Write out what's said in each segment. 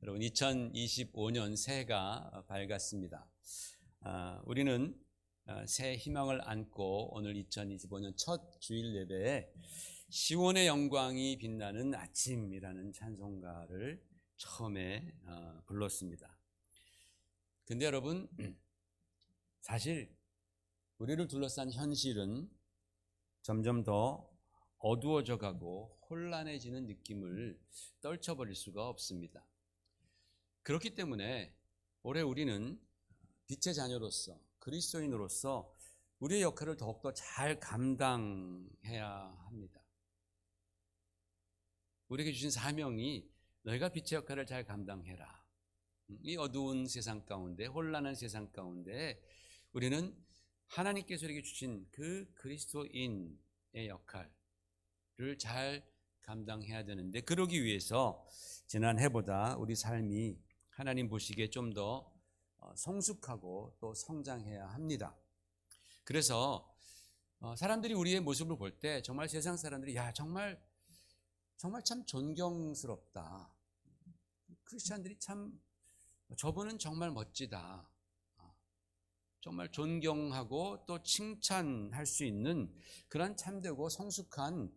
여러분 2025년 새해가 밝았습니다. 우리는 새 희망을 안고 오늘 2025년 첫 주일 예배에 시온의 영광이 빛나는 아침이라는 찬송가를 처음에 불렀습니다. 근데 여러분, 사실 우리를 둘러싼 현실은 점점 더 어두워져 가고 혼란해지는 느낌을 떨쳐버릴 수가 없습니다. 그렇기 때문에 올해 우리는 빛의 자녀로서, 그리스도인으로서 우리의 역할을 더욱더 잘 감당해야 합니다. 우리에게 주신 사명이 너희가 빛의 역할을 잘 감당해라. 이 어두운 세상 가운데, 혼란한 세상 가운데 우리는 하나님께서 우리에게 주신 그 그리스도인의 역할을 잘 감당해야 되는데, 그러기 위해서 지난해보다 우리 삶이 하나님 보시기에 좀 더 성숙하고 또 성장해야 합니다. 그래서 사람들이 우리의 모습을 볼 때 정말 세상 사람들이 정말 참 존경스럽다. 크리스찬들이 참 저분은 정말 멋지다. 정말 존경하고 또 칭찬할 수 있는 그런 참되고 성숙한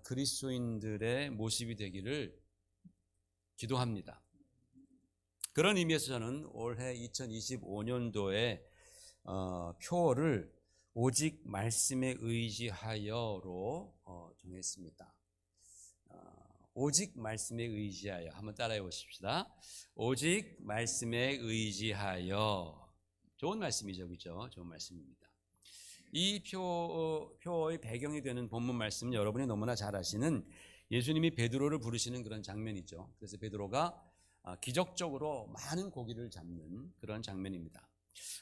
그리스도인들의 모습이 되기를 기도합니다. 그런 의미에서 저는 올해 2025년도에 표어를 오직 말씀에 의지하여로 정했습니다. 오직 말씀에 의지하여, 한번 따라해 보십시다. 오직 말씀에 의지하여. 좋은 말씀이죠, 그죠? 좋은 말씀입니다. 이 표어의 배경이 되는 본문 말씀은 여러분이 너무나 잘 아시는 예수님이 베드로를 부르시는 그런 장면이죠. 그래서 베드로가 기적적으로 많은 고기를 잡는 그런 장면입니다.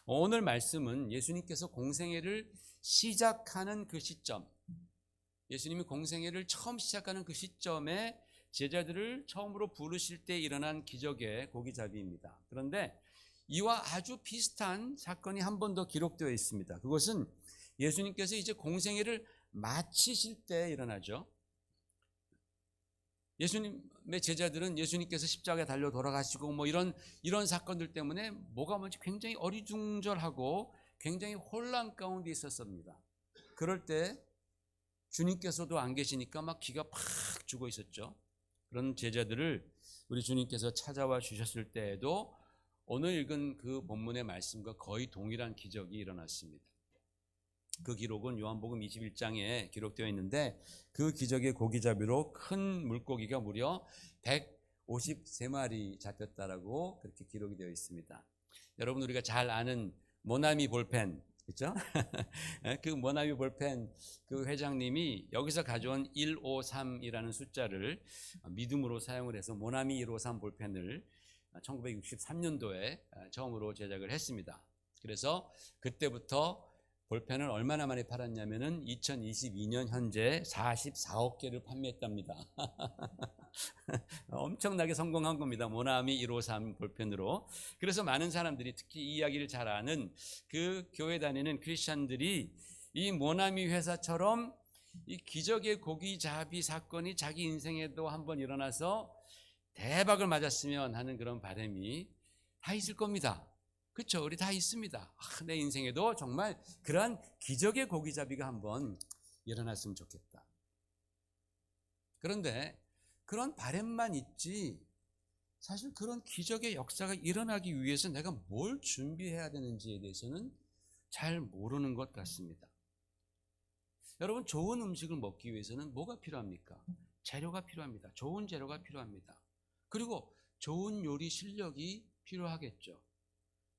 오늘 말씀은 예수님께서 공생애를 시작하는 그 시점, 예수님이 공생애를 처음 시작하는 그 시점에 제자들을 처음으로 부르실 때 일어난 기적의 고기잡이입니다. 그런데 이와 아주 비슷한 사건이 한 번 더 기록되어 있습니다. 그것은 예수님께서 이제 공생애를 마치실 때 일어나죠. 예수님의 제자들은 예수님께서 십자가에 달려 돌아가시고 이런 사건들 때문에 뭐가 뭔지 굉장히 어리둥절하고 굉장히 혼란 가운데 있었습니다. 그럴 때 주님께서도 안 계시니까 막 기가 팍 죽어 있었죠. 그런 제자들을 우리 주님께서 찾아와 주셨을 때에도 오늘 읽은 그 본문의 말씀과 거의 동일한 기적이 일어났습니다. 그 기록은 요한복음 21장에 기록되어 있는데, 그 기적의 고기잡이로 큰 물고기가 무려 153마리 잡혔다라고 그렇게 기록이 되어 있습니다. 여러분, 우리가 잘 아는 모나미 볼펜, 그렇죠? 그 모나미 볼펜 그 회장님이 여기서 가져온 153이라는 숫자를 믿음으로 사용을 해서 모나미 153 볼펜을 1963년도에 처음으로 제작을 했습니다. 그래서 그때부터 볼펜을 얼마나 많이 팔았냐면은 2022년 현재 44억 개를 판매했답니다. 엄청나게 성공한 겁니다. 모나미 153 볼펜으로. 그래서 많은 사람들이, 특히 이 이야기를 잘 아는 그 교회 다니는 크리스찬들이 이 모나미 회사처럼 이 기적의 고기잡이 사건이 자기 인생에도 한번 일어나서 대박을 맞았으면 하는 그런 바람이 다 있을 겁니다. 그렇죠? 우리 다 있습니다. 내 인생에도 정말 그러한 기적의 고기잡이가 한번 일어났으면 좋겠다. 그런데 그런 바람만 있지, 사실 그런 기적의 역사가 일어나기 위해서 내가 뭘 준비해야 되는지에 대해서는 잘 모르는 것 같습니다. 여러분, 좋은 음식을 먹기 위해서는 뭐가 필요합니까? 재료가 필요합니다. 좋은 재료가 필요합니다. 그리고 좋은 요리 실력이 필요하겠죠.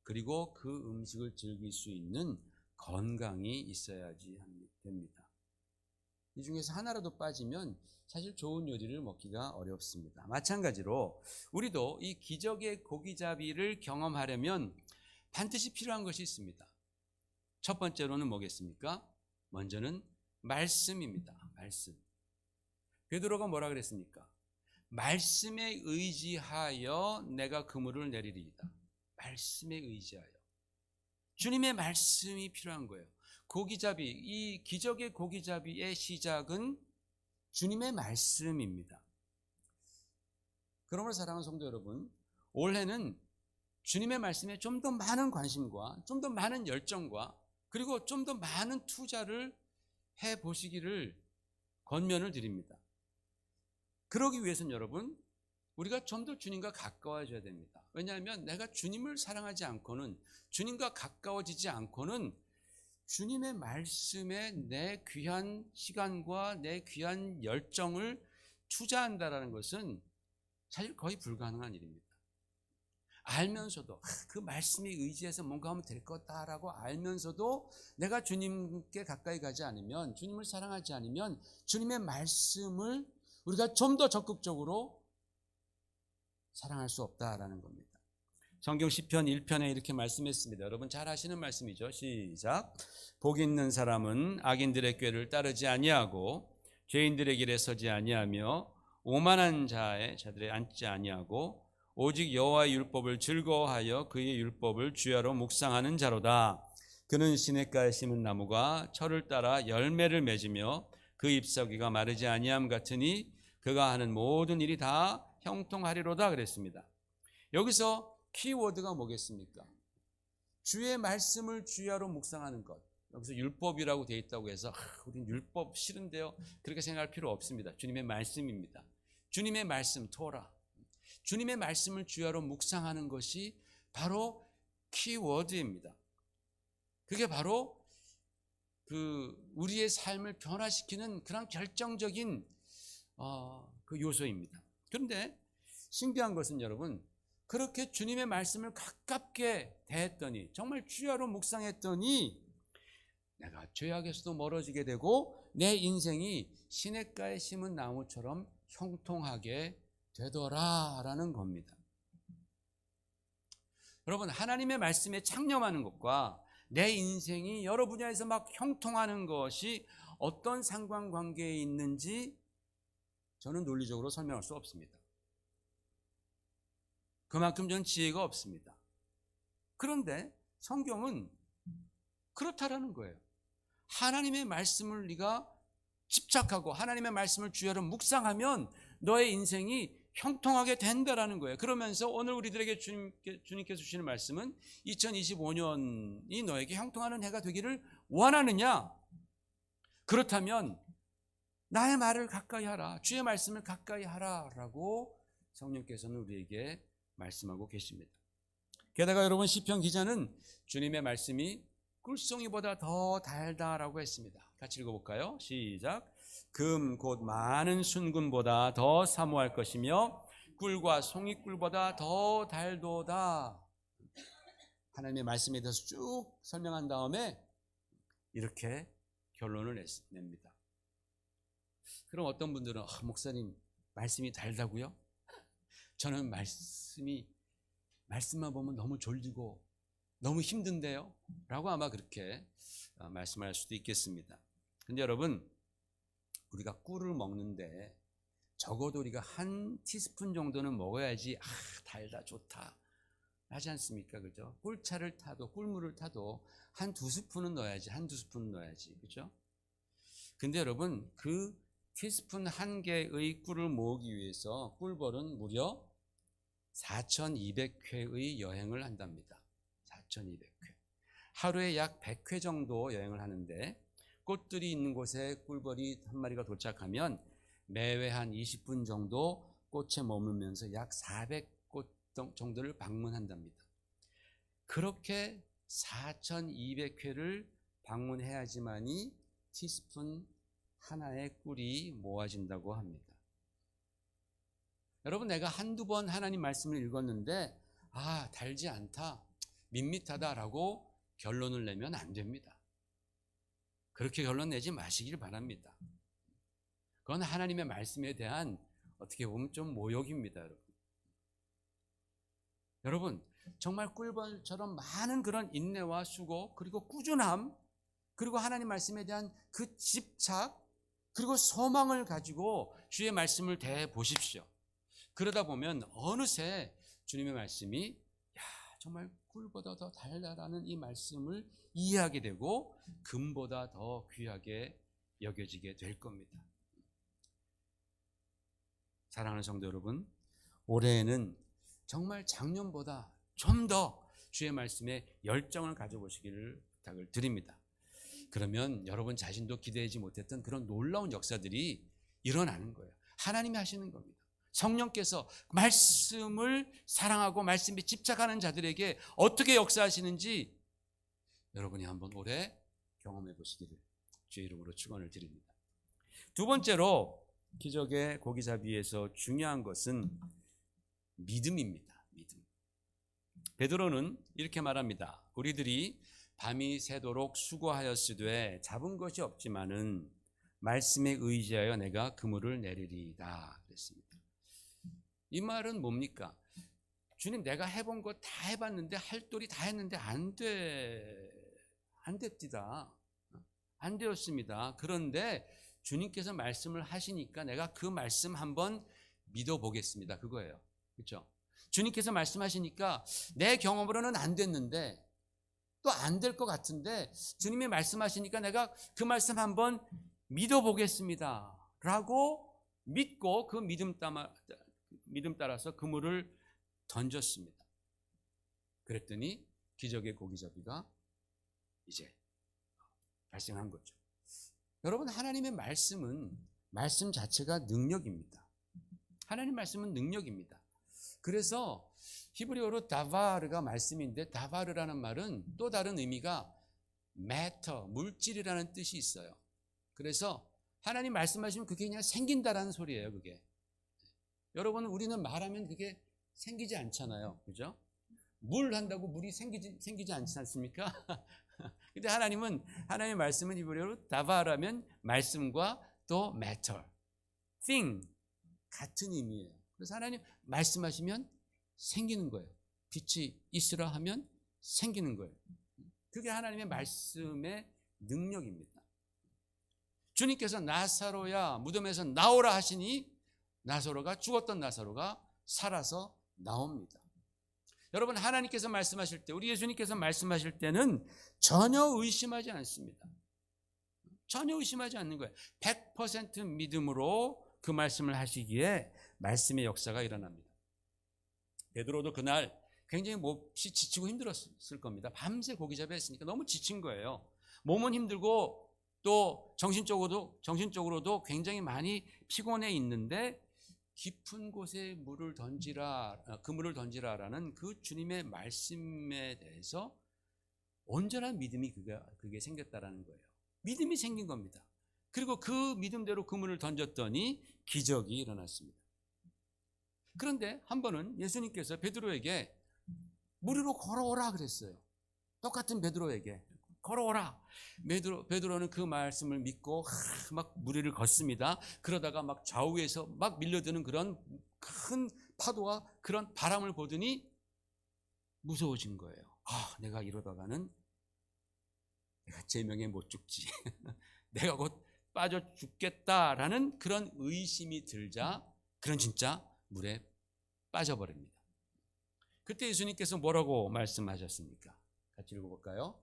그리고 그 음식을 즐길 수 있는 건강이 있어야지 됩니다. 이 중에서 하나라도 빠지면 사실 좋은 요리를 먹기가 어렵습니다. 마찬가지로 우리도 이 기적의 고기잡이를 경험하려면 반드시 필요한 것이 있습니다. 첫 번째로는 뭐겠습니까? 먼저는 말씀입니다. 말씀. 베드로가 뭐라 그랬습니까? 말씀에 의지하여 내가 그물을 내리리이다. 말씀에 의지하여. 주님의 말씀이 필요한 거예요. 고기잡이, 이 기적의 고기잡이의 시작은 주님의 말씀입니다. 그러므로 사랑하는 성도 여러분, 올해는 주님의 말씀에 좀 더 많은 관심과 좀 더 많은 열정과 그리고 좀 더 많은 투자를 해 보시기를 권면을 드립니다. 그러기 위해서는 여러분, 우리가 좀 더 주님과 가까워져야 됩니다. 왜냐하면 내가 주님을 사랑하지 않고는, 주님과 가까워지지 않고는 주님의 말씀에 내 귀한 시간과 내 귀한 열정을 투자한다라는 것은 사실 거의 불가능한 일입니다. 알면서도 그 말씀에 의지해서 뭔가 하면 될 거다라고 알면서도 내가 주님께 가까이 가지 않으면, 주님을 사랑하지 않으면 주님의 말씀을 우리가 좀 더 적극적으로 사랑할 수 없다라는 겁니다. 성경 시편 1편에 이렇게 말씀했습니다. 여러분 잘 아시는 말씀이죠. 시작. 복 있는 사람은 악인들의 꾀를 따르지 아니하고 죄인들의 길에 서지 아니하며 오만한 자들에 앉지 아니하고 오직 여호와의 율법을 즐거워하여 그의 율법을 주야로 묵상하는 자로다. 그는 시냇가에 심은 나무가 철을 따라 열매를 맺으며 그 잎사귀가 마르지 아니함 같으니 그가 하는 모든 일이 다 형통하리로다 그랬습니다. 여기서 키워드가 뭐겠습니까? 주의 말씀을 주야로 묵상하는 것. 여기서 율법이라고 되어 있다고 해서 우린 율법 싫은데요, 그렇게 생각할 필요 없습니다. 주님의 말씀입니다. 주님의 말씀 토라, 주님의 말씀을 주야로 묵상하는 것이 바로 키워드입니다. 그게 바로 우리의 삶을 변화시키는 그런 결정적인 그 요소입니다. 그런데 신기한 것은 여러분, 그렇게 주님의 말씀을 가깝게 대했더니, 정말 주야로 묵상했더니 내가 죄악에서도 멀어지게 되고 내 인생이 시냇가에 심은 나무처럼 형통하게 되더라라는 겁니다. 여러분, 하나님의 말씀에 창념하는 것과 내 인생이 여러 분야에서 막 형통하는 것이 어떤 상관관계에 있는지 저는 논리적으로 설명할 수 없습니다. 그만큼 전 지혜가 없습니다. 그런데 성경은 그렇다라는 거예요. 하나님의 말씀을 네가 집착하고 하나님의 말씀을 주야로 묵상하면 너의 인생이 형통하게 된다라는 거예요. 그러면서 오늘 우리들에게 주님께서 주시는 말씀은 2025년이 너에게 형통하는 해가 되기를 원하느냐? 그렇다면 나의 말을 가까이 하라, 주의 말씀을 가까이 하라라고 성령께서는 우리에게 말씀하고 계십니다. 게다가 여러분, 시편 기자는 주님의 말씀이 꿀송이보다 더 달다라고 했습니다. 같이 읽어볼까요? 시작. 금 곧 많은 순금보다 더 사모할 것이며 꿀과 송이꿀보다 더 달도다. 하나님의 말씀에 대해서 쭉 설명한 다음에 이렇게 결론을 냅니다. 그럼 어떤 분들은 목사님 말씀이 달다고요? 저는 말씀만 보면 너무 졸리고 너무 힘든데요? 라고 아마 그렇게 말씀할 수도 있겠습니다. 근데 여러분, 우리가 꿀을 먹는데 적어도 우리가 한 티스푼 정도는 먹어야지 달다 좋다 하지 않습니까? 그죠? 꿀차를 타도 꿀물을 타도 한 두 스푼은 넣어야지, 한두 스푼은 넣어야지, 그죠? 근데 여러분, 그 티스푼 한 개의 꿀을 모으기 위해서 꿀벌은 무려 4,200회의 여행을 한답니다. 4,200회. 하루에 약 100회 정도 여행을 하는데, 꽃들이 있는 곳에 꿀벌이 한 마리가 도착하면 매회 한 20분 정도 꽃에 머물면서 약 400꽃 정도를 방문한답니다. 그렇게 4,200회를 방문해야지만이 티스푼 하나의 꿀이 모아진다고 합니다. 여러분, 내가 한두 번 하나님 말씀을 읽었는데 달지 않다, 밋밋하다라고 결론을 내면 안 됩니다. 그렇게 결론 내지 마시길 바랍니다. 그건 하나님의 말씀에 대한 어떻게 보면 좀 모욕입니다. 여러분, 정말 꿀벌처럼 많은 그런 인내와 수고, 그리고 꾸준함, 그리고 하나님 말씀에 대한 그 집착, 그리고 소망을 가지고 주의 말씀을 대해 보십시오. 그러다 보면 어느새 주님의 말씀이 정말 꿀보다 더 달달하는 이 말씀을 이해하게 되고 금보다 더 귀하게 여겨지게 될 겁니다. 사랑하는 성도 여러분, 올해에는 정말 작년보다 좀 더 주의 말씀에 열정을 가져보시기를 부탁을 드립니다. 그러면 여러분 자신도 기대하지 못했던 그런 놀라운 역사들이 일어나는 거예요. 하나님이 하시는 겁니다. 성령께서 말씀을 사랑하고 말씀에 집착하는 자들에게 어떻게 역사하시는지 여러분이 한번 올해 경험해 보시기를 주의 이름으로 축원을 드립니다. 두 번째로 기적의 고기잡이에서 중요한 것은 믿음입니다. 믿음. 베드로는 이렇게 말합니다. 우리들이 밤이 새도록 수고하였으되 잡은 것이 없지만은 말씀에 의지하여 내가 그물을 내리리이다 그랬습니다. 이 말은 뭡니까? 주님, 내가 해본 거 다 해봤는데 할도리 다 했는데 안 됐디다. 안 되었습니다. 그런데 주님께서 말씀을 하시니까 내가 그 말씀 한번 믿어보겠습니다. 그거예요. 그렇죠? 주님께서 말씀하시니까 내 경험으로는 안 됐는데 또 안 될 것 같은데 주님이 말씀하시니까 내가 그 말씀 한번 믿어보겠습니다. 라고 믿고 그 믿음 따라서 그물을 던졌습니다. 그랬더니 기적의 고기잡이가 이제 발생한 거죠. 여러분, 하나님의 말씀은 말씀 자체가 능력입니다. 하나님 말씀은 능력입니다. 그래서 히브리어로 다바르가 말씀인데 다바르라는 말은 또 다른 의미가 matter, 물질이라는 뜻이 있어요. 그래서 하나님 말씀하시면 그게 그냥 생긴다라는 소리예요. 그게. 여러분, 우리는 말하면 그게 생기지 않잖아요. 그죠? 물 한다고 물이 생기지 않지 않습니까? 근데 하나님의 말씀은 히브리어로 다바라면 말씀과 또 matter, thing 같은 의미예요. 그래서 하나님 말씀하시면 생기는 거예요. 빛이 있으라 하면 생기는 거예요. 그게 하나님의 말씀의 능력입니다. 주님께서 나사로야 무덤에서 나오라 하시니 죽었던 나사로가 살아서 나옵니다. 여러분, 하나님께서 말씀하실 때, 우리 예수님께서 말씀하실 때는 전혀 의심하지 않습니다. 전혀 의심하지 않는 거예요. 100% 믿음으로 그 말씀을 하시기에 말씀의 역사가 일어납니다. 베드로도 그날 굉장히 몹시 지치고 힘들었을 겁니다. 밤새 고기잡이 했으니까 너무 지친 거예요. 몸은 힘들고 또 정신적으로도 굉장히 많이 피곤해 있는데 깊은 곳에 그물을 던지라라는 그 주님의 말씀에 대해서 온전한 믿음이 그게 생겼다라는 거예요. 믿음이 생긴 겁니다. 그리고 그 믿음대로 그물을 던졌더니 기적이 일어났습니다. 그런데 한 번은 예수님께서 베드로에게 물 위로 걸어오라 그랬어요. 똑같은 베드로에게 걸어오라. 베드로는 그 말씀을 믿고 막 물 위를 걷습니다. 그러다가 막 좌우에서 막 밀려드는 그런 큰 파도와 그런 바람을 보더니 무서워진 거예요. 내가 이러다가는 내가 제명에 못 죽지. 내가 곧 빠져 죽겠다라는 그런 의심이 들자 그런 진짜 물에 빠져버립니다. 그때 예수님께서 뭐라고 말씀하셨습니까? 같이 읽어볼까요?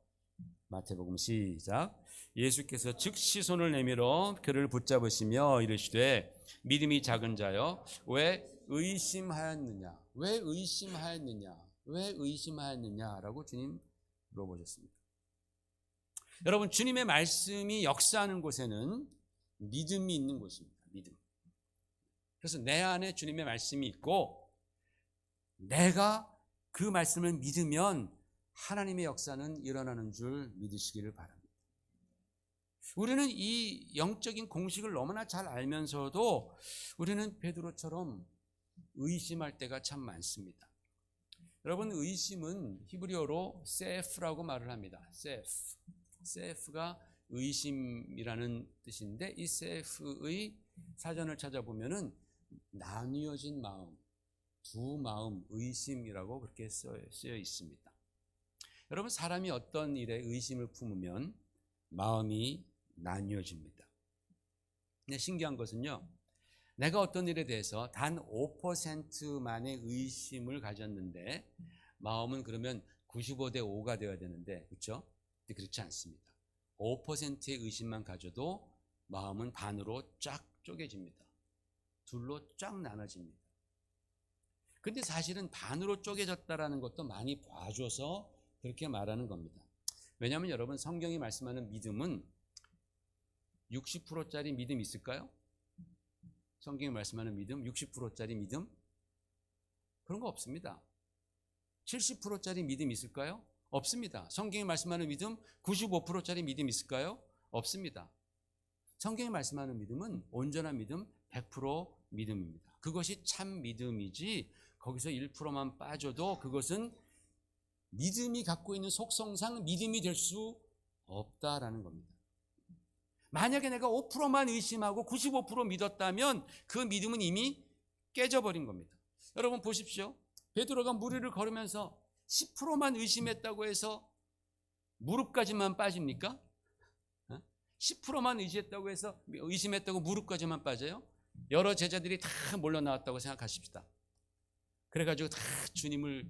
마태복음 시작. 예수께서 즉시 손을 내밀어 그를 붙잡으시며 이르시되 믿음이 작은 자여 왜 의심하였느냐? 왜 의심하였느냐? 왜 의심하였느냐라고 주님 물어보셨습니다. 여러분, 주님의 말씀이 역사하는 곳에는 믿음이 있는 곳입니다. 믿음. 그래서 내 안에 주님의 말씀이 있고 내가 그 말씀을 믿으면 하나님의 역사는 일어나는 줄 믿으시기를 바랍니다. 우리는 이 영적인 공식을 너무나 잘 알면서도 우리는 베드로처럼 의심할 때가 참 많습니다. 여러분, 의심은 히브리어로 세프라고 말을 합니다. 세프가 의심이라는 뜻인데 이 세프의 사전을 찾아보면은 나뉘어진 마음, 두 마음, 의심이라고 그렇게 쓰여 있습니다. 여러분, 사람이 어떤 일에 의심을 품으면 마음이 나뉘어집니다. 근데 신기한 것은요, 내가 어떤 일에 대해서 단 5%만의 의심을 가졌는데 마음은 그러면 95대 5가 되어야 되는데, 그렇죠? 근데 그렇지 않습니다. 5%의 의심만 가져도 마음은 반으로 쫙 쪼개집니다. 둘로 쫙 나눠집니다. 근데 사실은 반으로 쪼개졌다라는 것도 많이 봐줘서 그렇게 말하는 겁니다. 왜냐하면 여러분, 성경이 말씀하는 믿음은 60%짜리 믿음 있을까요? 성경이 말씀하는 믿음, 60%짜리 믿음? 그런 거 없습니다. 70%짜리 믿음 있을까요? 없습니다. 성경이 말씀하는 믿음, 95%짜리 믿음 있을까요? 없습니다. 성경이 말씀하는 믿음은 온전한 믿음, 100% 믿음입니다. 그것이 참 믿음이지, 거기서 1%만 빠져도 그것은 믿음이 갖고 있는 속성상 믿음이 될 수 없다라는 겁니다. 만약에 내가 5%만 의심하고 95% 믿었다면 그 믿음은 이미 깨져버린 겁니다. 여러분 보십시오. 베드로가 무리를 걸으면서 10%만 의심했다고 해서 무릎까지만 빠집니까? 10%만 의심했다고 무릎까지만 빠져요? 여러 제자들이 다 몰려 나왔다고 생각하십시다. 그래가지고 다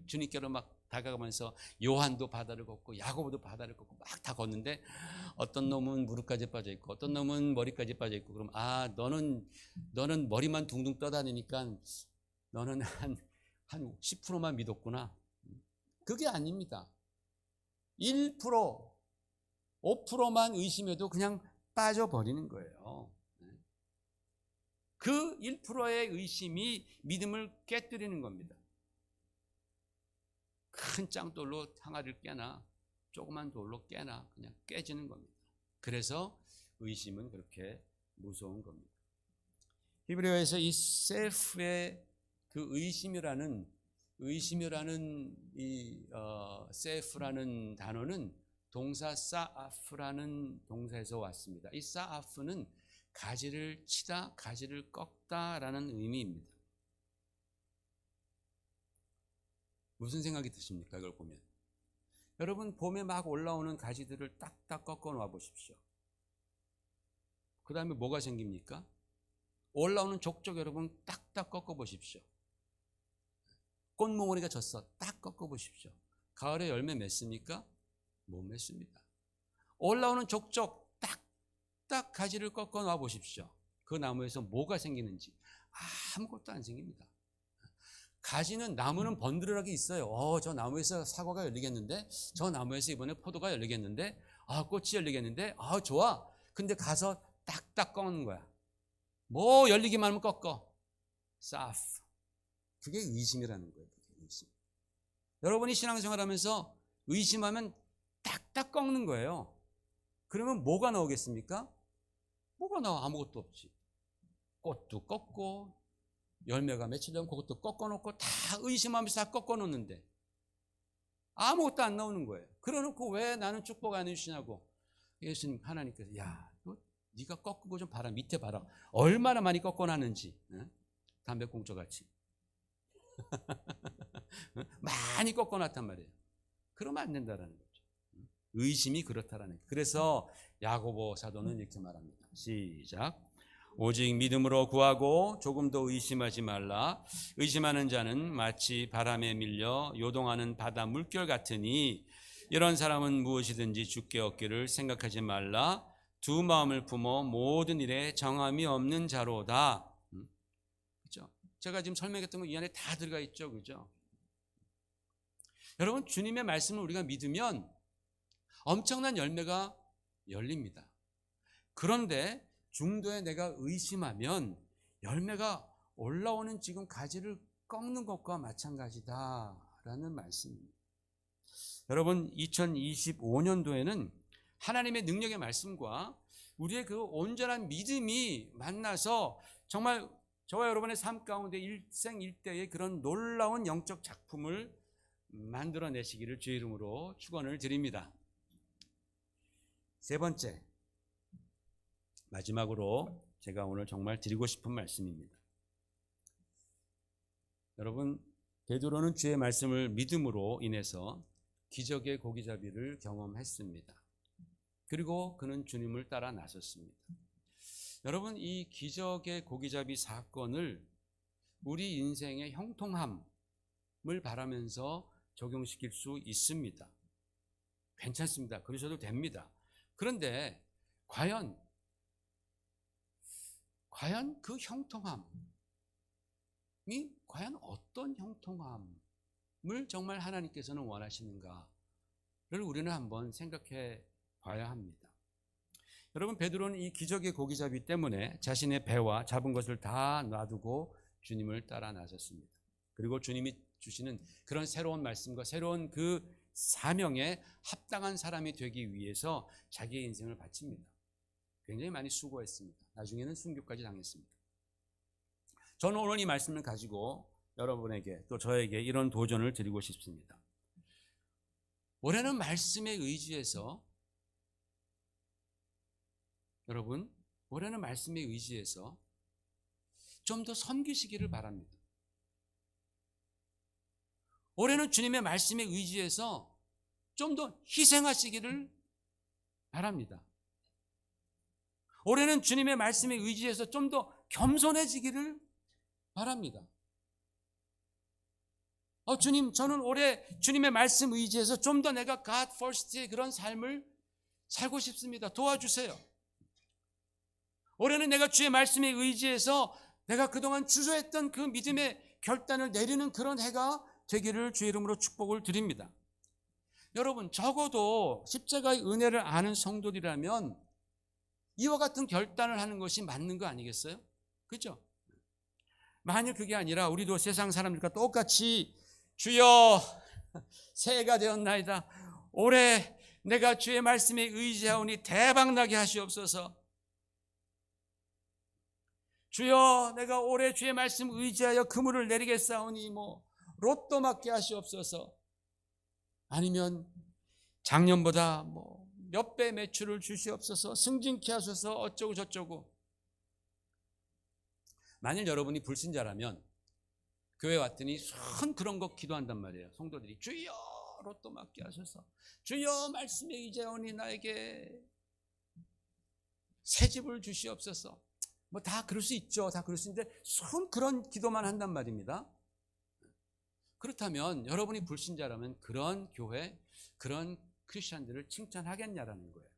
주님께로 막 다가가면서 요한도 바다를 걷고 야고보도 바다를 걷고 막 다 걷는데, 어떤 놈은 무릎까지 빠져 있고 어떤 놈은 머리까지 빠져 있고, 그럼 너는 머리만 둥둥 떠다니니까 너는 한 10%만 믿었구나. 그게 아닙니다. 1%, 5%만 의심해도 그냥 빠져버리는 거예요. 그 1%의 의심이 믿음을 깨뜨리는 겁니다. 큰 짱돌로 항아리를 깨나 조그만 돌로 깨나 그냥 깨지는 겁니다. 그래서 의심은 그렇게 무서운 겁니다. 히브리어에서 이 셀프의 그 의심이라는 이 셀프라는 단어는 동사 사아프라는 동사에서 왔습니다. 이 사아프는 가지를 치다, 가지를 꺾다라는 의미입니다. 무슨 생각이 드십니까? 이걸 보면 여러분, 봄에 막 올라오는 가지들을 딱딱 꺾어 놔 보십시오. 그 다음에 뭐가 생깁니까? 올라오는 족족 여러분 딱딱 꺾어 보십시오. 꽃몽오리가 졌어, 딱 꺾어 보십시오. 가을에 열매 맺습니까? 못 맺습니다. 올라오는 족족 딱딱 가지를 꺾어 놔 보십시오. 그 나무에서 뭐가 생기는지 아무것도 안 생깁니다. 가지는, 나무는 번들어하게 있어요. 저 나무에서 사과가 열리겠는데, 저 나무에서 이번에 포도가 열리겠는데, 꽃이 열리겠는데, 좋아. 근데 가서 딱딱 꺾는 거야. 뭐 열리기만 하면 꺾어. 사프. 그게 의심이라는 거예요. 그게 의심. 여러분이 신앙생활 하면서 의심하면 딱딱 꺾는 거예요. 그러면 뭐가 나오겠습니까? 뭐가 나와? 아무것도 없지. 꽃도 꺾고 열매가 맺히려면 그것도 꺾어놓고 다 의심하면서 다 꺾어놓는데 아무것도 안 나오는 거예요. 그러놓고 왜 나는 축복 안 해주시냐고. 예수님, 하나님께서 너 네가 꺾고 좀 봐라. 밑에 봐라. 얼마나 많이 꺾어놨는지. 담배꽁초같이 많이 꺾어놨단 말이에요. 그러면 안 된다라는 거죠. 의심이 그렇다라는 거예요. 그래서 야고보 사도는 이렇게 말합니다. 시작. 오직 믿음으로 구하고 조금도 의심하지 말라. 의심하는 자는 마치 바람에 밀려 요동하는 바다 물결 같으니 이런 사람은 무엇이든지 주께 얻기를 생각하지 말라. 두 마음을 품어 모든 일에 정함이 없는 자로다. 그렇죠? 제가 지금 설명했던 거 이 안에 다 들어가 있죠. 그죠? 여러분, 주님의 말씀을 우리가 믿으면 엄청난 열매가 열립니다. 그런데 중도에 내가 의심하면 열매가 올라오는 지금 가지를 꺾는 것과 마찬가지다라는 말씀입니다. 여러분, 2025년도에는 하나님의 능력의 말씀과 우리의 그 온전한 믿음이 만나서 정말 저와 여러분의 삶 가운데 일생일대의 그런 놀라운 영적 작품을 만들어내시기를 주의 이름으로 축원을 드립니다. 세 번째, 마지막으로 제가 오늘 정말 드리고 싶은 말씀입니다. 여러분, 베드로는 주의 말씀을 믿음으로 인해서 기적의 고기잡이를 경험했습니다. 그리고 그는 주님을 따라 나섰습니다. 여러분, 이 기적의 고기잡이 사건을 우리 인생의 형통함을 바라면서 적용시킬 수 있습니다. 괜찮습니다. 그러셔도 됩니다. 그런데 과연 그 형통함, 과연 어떤 형통함을 정말 하나님께서는 원하시는가를 우리는 한번 생각해 봐야 합니다. 여러분, 베드로는 이 기적의 고기잡이 때문에 자신의 배와 잡은 것을 다 놔두고 주님을 따라 나섰습니다. 그리고 주님이 주시는 그런 새로운 말씀과 새로운 그 사명에 합당한 사람이 되기 위해서 자기의 인생을 바칩니다. 굉장히 많이 수고했습니다. 나중에는 순교까지 당했습니다. 저는 오늘 이 말씀을 가지고 여러분에게 또 저에게 이런 도전을 드리고 싶습니다. 올해는 말씀에 의지해서, 여러분, 올해는 말씀에 의지해서 좀 더 섬기시기를 바랍니다. 올해는 주님의 말씀에 의지해서 좀 더 희생하시기를 바랍니다. 올해는 주님의 말씀에 의지해서 좀 더 겸손해지기를 바랍니다. 주님, 저는 올해 주님의 말씀 의지해서 좀 더 내가 God first의 그런 삶을 살고 싶습니다. 도와주세요. 올해는 내가 주의 말씀에 의지해서 내가 그동안 주저했던 그 믿음의 결단을 내리는 그런 해가 되기를 주의 이름으로 축복을 드립니다. 여러분, 적어도 십자가의 은혜를 아는 성도들이라면 이와 같은 결단을 하는 것이 맞는 거 아니겠어요? 그렇죠? 만일 그게 아니라 우리도 세상 사람들과 똑같이 주여 새해가 되었나이다, 올해 내가 주의 말씀에 의지하오니 대박나게 하시옵소서, 주여 내가 올해 주의 말씀 의지하여 그물을 내리겠사오니 로또 맞게 하시옵소서, 아니면 작년보다 몇 배 매출을 주시옵소서, 승진케 하소서, 어쩌고 저쩌고. 만일 여러분이 불신자라면 교회 왔더니 손 그런 거 기도한단 말이에요. 성도들이 주여 로또 맞게 하소서, 주여 말씀에 의지하오니 나에게 새 집을 주시옵소서. 다 그럴 수 있죠. 다 그럴 수 있는데 손 그런 기도만 한단 말입니다. 그렇다면 여러분이 불신자라면 그런 교회, 그런 크리스천들을 칭찬하겠냐라는 거예요.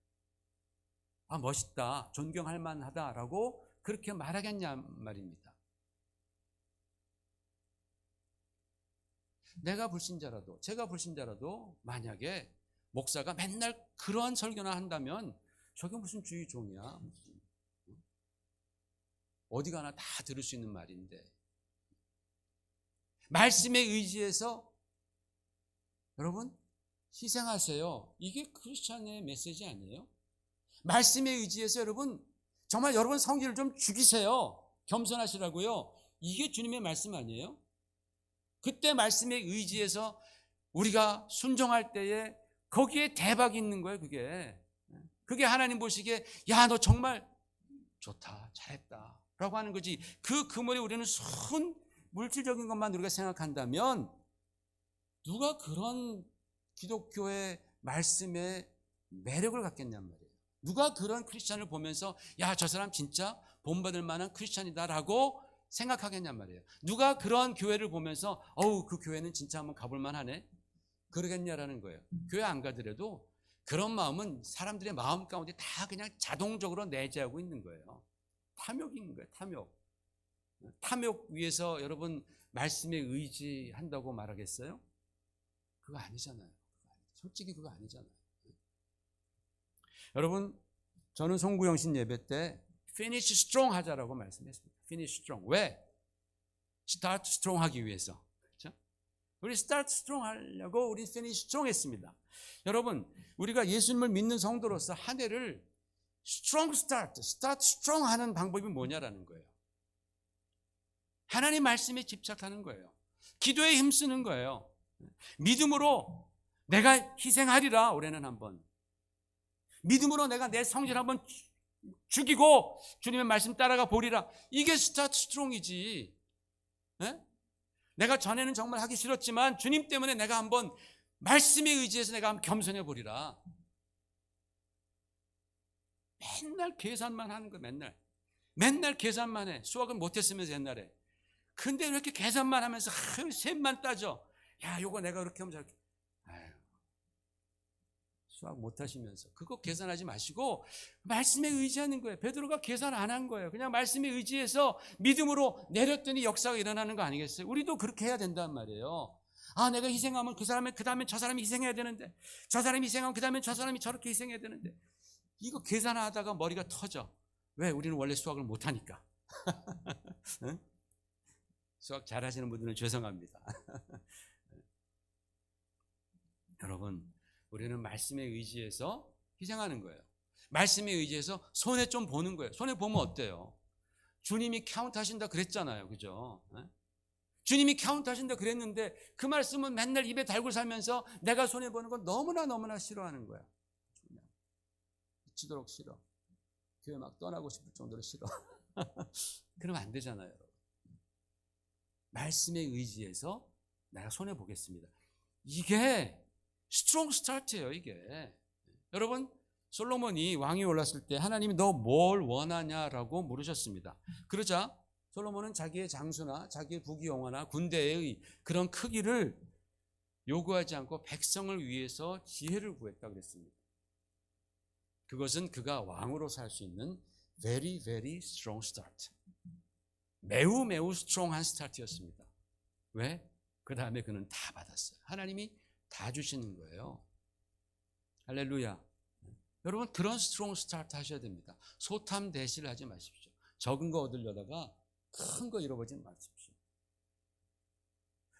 멋있다, 존경할 만하다라고 그렇게 말하겠냐 말입니다. 내가 불신자라도, 제가 불신자라도 만약에 목사가 맨날 그러한 설교나 한다면 저게 무슨 주의 종이야, 어디 가나 다 들을 수 있는 말인데, 말씀에 의지해서 여러분 희생하세요. 이게 크리스천의 메시지 아니에요? 말씀에 의지해서 여러분 정말 여러분 성질을 좀 죽이세요. 겸손하시라고요. 이게 주님의 말씀 아니에요? 그때 말씀에 의지해서 우리가 순종할 때에 거기에 대박이 있는 거예요. 그게 하나님 보시기에 야, 너 정말 좋다, 잘했다 라고 하는 거지. 그 그물에 우리는 순 물질적인 것만 우리가 생각한다면 누가 그런 기독교의 말씀에 매력을 갖겠냔 말이에요. 누가 그런 크리스찬을 보면서 야, 저 사람 진짜 본받을 만한 크리스찬이다라고 생각하겠냔 말이에요. 누가 그런 교회를 보면서 그 교회는 진짜 한번 가볼 만하네 그러겠냐라는 거예요. 교회 안 가더라도 그런 마음은 사람들의 마음 가운데 다 그냥 자동적으로 내재하고 있는 거예요. 탐욕인 거예요. 탐욕 위해서 여러분 말씀에 의지한다고 말하겠어요? 그거 아니잖아요. 솔직히 그거 아니잖아요. 여러분, 저는 송구영신 예배 때 finish strong 하자라고 말씀했습니다. finish strong. 왜? start strong 하기 위해서. 그렇죠? 우리 start strong 하려고 우리 finish strong 했습니다. 여러분, 우리가 예수님을 믿는 성도로서 한 해를 start strong 하는 방법이 뭐냐라는 거예요. 하나님 말씀에 집착하는 거예요. 기도에 힘쓰는 거예요. 믿음으로 내가 희생하리라. 올해는 한번 믿음으로 내가 내 성질 한번 죽이고 주님의 말씀 따라가 보리라. 이게 스타트 스트롱이지. 내가 전에는 정말 하기 싫었지만 주님 때문에 내가 한번 말씀에 의지해서 내가 한번 겸손해 보리라. 맨날 계산만 하는 거. 맨날 계산만 해. 수학은 못했으면서 옛날에. 근데 왜 이렇게 계산만 하면서 셈만 따져. 야, 요거 내가 그렇게 하면 저렇게. 수학 못 하시면서 그거 계산하지 마시고 말씀에 의지하는 거예요. 베드로가 계산 안 한 거예요. 그냥 말씀에 의지해서 믿음으로 내렸더니 역사가 일어나는 거 아니겠어요? 우리도 그렇게 해야 된단 말이에요. 아, 내가 희생하면 그 사람은 그 다음에 저 사람이 희생해야 되는데, 저 사람이 희생하면 그 다음에 저 사람이 저렇게 희생해야 되는데, 이거 계산하다가 머리가 터져. 왜? 우리는 원래 수학을 못 하니까. 응? 수학 잘하시는 분들은 죄송합니다. 여러분, 우리는 말씀에 의지해서 희생하는 거예요. 말씀에 의지해서 손해 좀 보는 거예요. 손해 보면 어때요? 주님이 카운트 하신다 그랬잖아요. 그죠? 주님이 카운트 하신다 그랬는데 그 말씀은 맨날 입에 달고 살면서 내가 손해 보는 건 너무나 싫어하는 거야. 미치도록 싫어. 교회 막 떠나고 싶을 정도로 싫어. 그러면 안 되잖아요. 말씀에 의지해서 내가 손해 보겠습니다. 이게 스트롱 스타트예요. 이게 여러분, 솔로몬이 왕이 올랐을 때 하나님이 너 뭘 원하냐라고 물으셨습니다. 그러자 솔로몬은 자기의 장수나 자기의 부귀영화나 군대의 그런 크기를 요구하지 않고 백성을 위해서 지혜를 구했다 그랬습니다. 그것은 그가 왕으로 살 수 있는 very strong start. 매우 스트롱한 스타트였습니다. 왜? 그 다음에 그는 다 받았어요. 하나님이 다 주시는 거예요. 할렐루야. 여러분, 그런 스트롱 스타트 하셔야 됩니다. 소탐 대시를 하지 마십시오. 적은 거 얻으려다가 큰 거 잃어버리지 마십시오.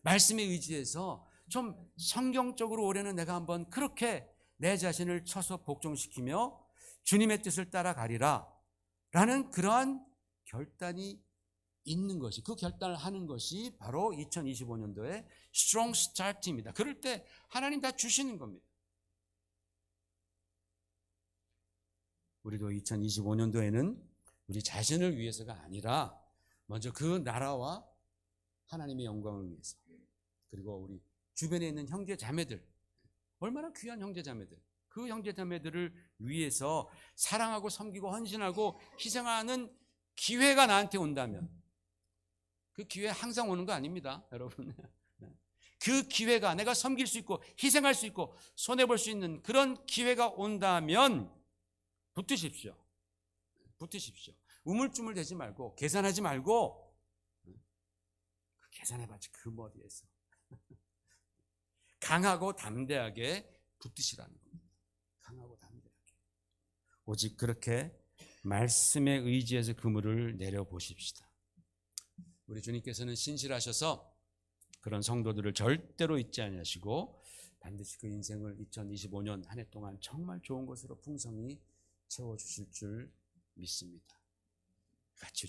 말씀에 의지해서 좀 성경적으로 올해는 내가 한번 그렇게 내 자신을 쳐서 복종시키며 주님의 뜻을 따라가리라 라는 그러한 결단이 있는 것이, 그 결단을 하는 것이 바로 2025년도의 스트롱 스타트입니다. 그럴 때 하나님 다 주시는 겁니다. 우리도 2025년도에는 우리 자신을 위해서가 아니라 먼저 그 나라와 하나님의 영광을 위해서, 그리고 우리 주변에 있는 형제 자매들, 얼마나 귀한 형제 자매들, 그 형제 자매들을 위해서 사랑하고 섬기고 헌신하고 희생하는 기회가 나한테 온다면, 그 기회 항상 오는 거 아닙니다, 여러분. 그 기회가 내가 섬길 수 있고 희생할 수 있고 손해볼 수 있는 그런 기회가 온다면 붙으십시오. 우물쭈물 대지 말고 계산하지 말고, 그 계산해봤지 그 머리에서 강하고 담대하게 붙으시라는 겁니다. 강하고 담대하게. 오직 그렇게 말씀에 의지해서 그물을 내려보십시다. 우리 주님께서는 신실하셔서 그런 성도들을 절대로 잊지 아니하시고 반드시 그 인생을 2025년 한 해 동안 정말 좋은 것으로 풍성히 채워주실 줄 믿습니다. 같이 우리